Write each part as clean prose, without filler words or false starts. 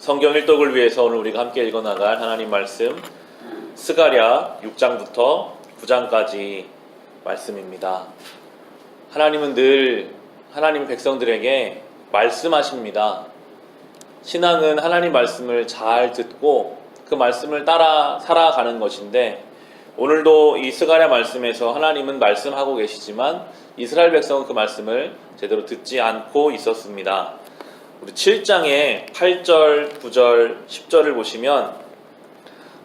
성경 일독을 위해서 오늘 우리가 함께 읽어나갈 하나님 말씀 스가랴 6장부터 9장까지 말씀입니다. 하나님은 늘 하나님 백성들에게 말씀하십니다. 신앙은 하나님 말씀을 잘 듣고 그 말씀을 따라 살아가는 것인데, 오늘도 이 스가랴 말씀에서 하나님은 말씀하고 계시지만 이스라엘 백성은 그 말씀을 제대로 듣지 않고 있었습니다. 우리 7장의 8절, 9절, 10절을 보시면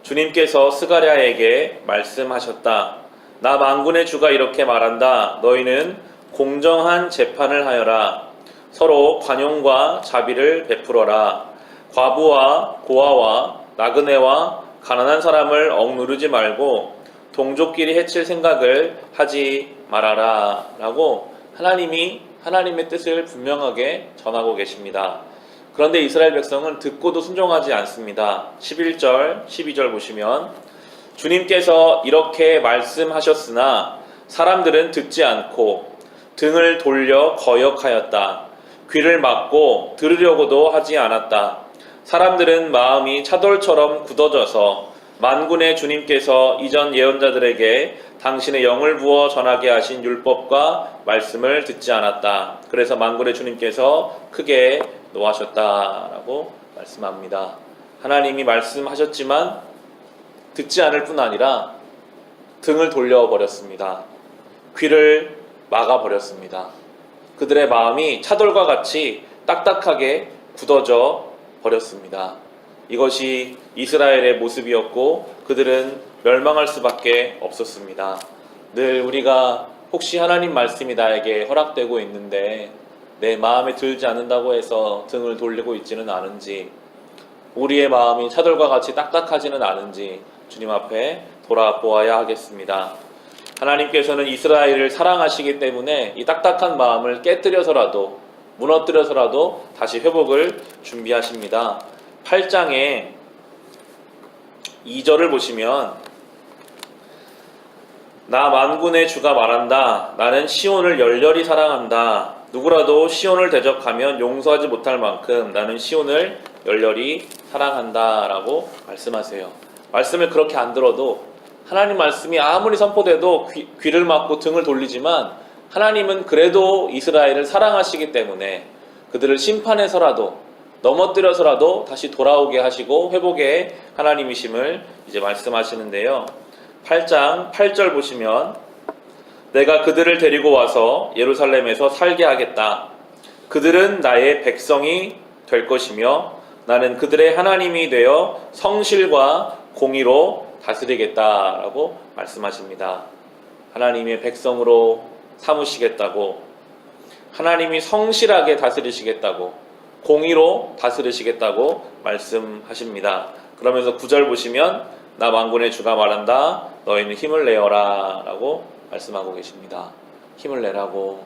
주님께서 스가랴에게 말씀하셨다. 나 만군의 주가 이렇게 말한다. 너희는 공정한 재판을 하여라. 서로 관용과 자비를 베풀어라. 과부와 고아와 나그네와 가난한 사람을 억누르지 말고 동족끼리 해칠 생각을 하지 말아라. 라고 하나님의 뜻을 분명하게 전하고 계십니다. 그런데 이스라엘 백성은 듣고도 순종하지 않습니다. 11절, 12절 보시면 주님께서 이렇게 말씀하셨으나 사람들은 듣지 않고 등을 돌려 거역하였다. 귀를 막고 들으려고도 하지 않았다. 사람들은 마음이 차돌처럼 굳어져서 만군의 주님께서 이전 예언자들에게 당신의 영을 부어 전하게 하신 율법과 말씀을 듣지 않았다. 그래서 만군의 주님께서 크게 노하셨다라고 말씀합니다. 하나님이 말씀하셨지만 듣지 않을 뿐 아니라 등을 돌려버렸습니다. 귀를 막아버렸습니다. 그들의 마음이 차돌과 같이 딱딱하게 굳어져 버렸습니다. 이것이 이스라엘의 모습이었고 그들은 멸망할 수밖에 없었습니다. 늘 우리가 혹시 하나님 말씀이 나에게 허락되고 있는데 내 마음에 들지 않는다고 해서 등을 돌리고 있지는 않은지, 우리의 마음이 차돌과 같이 딱딱하지는 않은지 주님 앞에 돌아보아야 하겠습니다. 하나님께서는 이스라엘을 사랑하시기 때문에 이 딱딱한 마음을 깨뜨려서라도, 무너뜨려서라도 다시 회복을 준비하십니다. 8장의 2절을 보시면 나 만군의 주가 말한다. 나는 시온을 열렬히 사랑한다. 누구라도 시온을 대적하면 용서하지 못할 만큼 나는 시온을 열렬히 사랑한다 라고 말씀하세요. 말씀을 그렇게 안 들어도, 하나님 말씀이 아무리 선포돼도 귀를 막고 등을 돌리지만 하나님은 그래도 이스라엘을 사랑하시기 때문에 그들을 심판해서라도, 넘어뜨려서라도 다시 돌아오게 하시고 회복의 하나님이심을 이제 말씀하시는데요. 8장 8절 보시면 내가 그들을 데리고 와서 예루살렘에서 살게 하겠다. 그들은 나의 백성이 될 것이며 나는 그들의 하나님이 되어 성실과 공의로 다스리겠다라고 말씀하십니다. 하나님의 백성으로 삼으시겠다고, 하나님이 성실하게 다스리시겠다고, 공의로 다스리시겠다고 말씀하십니다. 그러면서 9절 보시면 나 만군의 주가 말한다. 너희는 힘을 내어라 라고 말씀하고 계십니다. 힘을 내라고.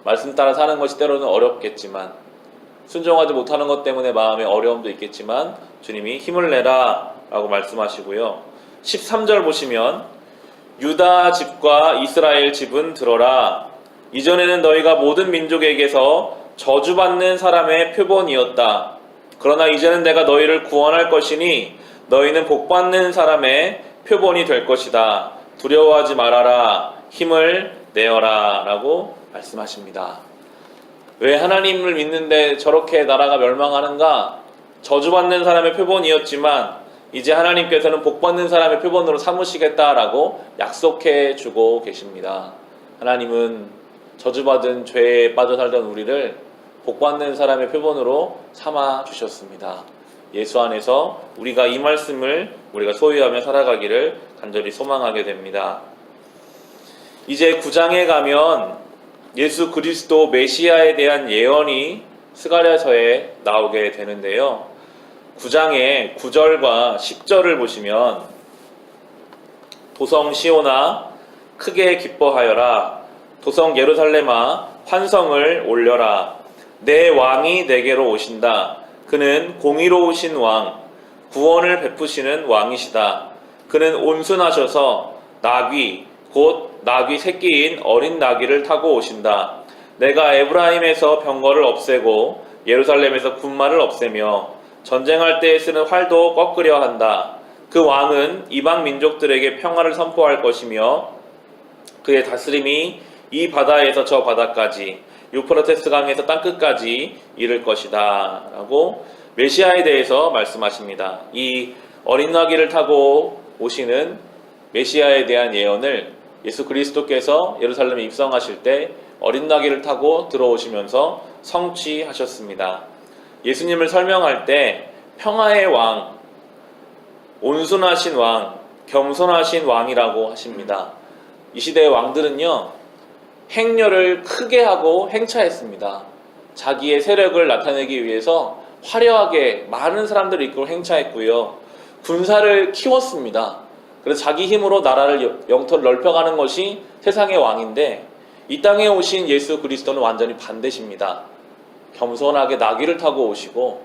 말씀 따라 사는 것이 때로는 어렵겠지만, 순종하지 못하는 것 때문에 마음에 어려움도 있겠지만 주님이 힘을 내라 라고 말씀하시고요. 13절 보시면 유다 집과 이스라엘 집은 들어라. 이전에는 너희가 모든 민족에게서 저주받는 사람의 표본이었다. 그러나 이제는 내가 너희를 구원할 것이니 너희는 복받는 사람의 표본이 될 것이다. 두려워하지 말아라. 힘을 내어라 라고 말씀하십니다. 왜 하나님을 믿는데 저렇게 나라가 멸망하는가? 저주받는 사람의 표본이었지만 이제 하나님께서는 복받는 사람의 표본으로 삼으시겠다라고 약속해 주고 계십니다. 하나님은 저주받은 죄에 빠져 살던 우리를 복받는 사람의 표본으로 삼아 주셨습니다. 예수 안에서 우리가 이 말씀을 우리가 소유하며 살아가기를 간절히 소망하게 됩니다. 이제 9장에 가면 예수 그리스도 메시아에 대한 예언이 스가랴서에 나오게 되는데요. 9장의 9절과 10절을 보시면 도성 시온아 크게 기뻐하여라. 도성 예루살렘아 환성을 올려라. 내 왕이 내게로 오신다. 그는 공의로우신 왕, 구원을 베푸시는 왕이시다. 그는 온순하셔서 나귀, 곧 나귀 새끼인 어린 나귀를 타고 오신다. 내가 에브라임에서 병거를 없애고 예루살렘에서 군마를 없애며 전쟁할 때에 쓰는 활도 꺾으려 한다. 그 왕은 이방 민족들에게 평화를 선포할 것이며 그의 다스림이 이 바다에서 저 바다까지 유프라테스 강에서 땅끝까지 이를 것이다 라고 메시아에 대해서 말씀하십니다. 이 어린 나귀를 타고 오시는 메시아에 대한 예언을 예수 그리스도께서 예루살렘에 입성하실 때 어린 나귀를 타고 들어오시면서 성취하셨습니다. 예수님을 설명할 때 평화의 왕, 온순하신 왕, 겸손하신 왕이라고 하십니다. 이 시대의 왕들은요, 행렬을 크게 하고 행차했습니다. 자기의 세력을 나타내기 위해서 화려하게 많은 사람들을 이끌고 행차했고요. 군사를 키웠습니다. 그래서 자기 힘으로 나라를 영토를 넓혀가는 것이 세상의 왕인데 이 땅에 오신 예수 그리스도는 완전히 반대십니다. 겸손하게 나귀를 타고 오시고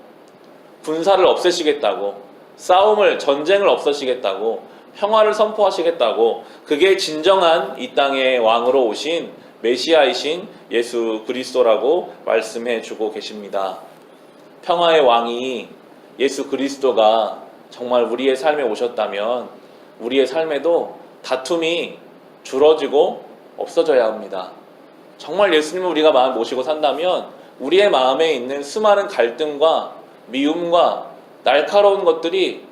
군사를 없애시겠다고, 전쟁을 없애시겠다고, 평화를 선포하시겠다고, 그게 진정한 이 땅의 왕으로 오신 메시아이신 예수 그리스도라고 말씀해 주고 계십니다. 평화의 왕이 예수 그리스도가 정말 우리의 삶에 오셨다면 우리의 삶에도 다툼이 줄어지고 없어져야 합니다. 정말 예수님을 우리가 마음 모시고 산다면 우리의 마음에 있는 수많은 갈등과 미움과 날카로운 것들이,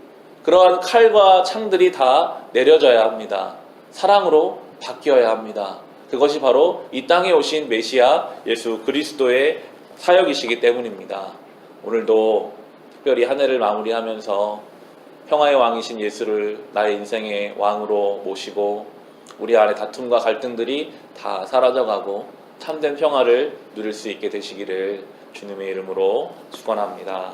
그러한 칼과 창들이 다 내려져야 합니다. 사랑으로 바뀌어야 합니다. 그것이 바로 이 땅에 오신 메시아 예수 그리스도의 사역이시기 때문입니다. 오늘도 특별히 한 해를 마무리하면서 평화의 왕이신 예수를 나의 인생의 왕으로 모시고 우리 안에 다툼과 갈등들이 다 사라져가고 참된 평화를 누릴 수 있게 되시기를 주님의 이름으로 축원합니다.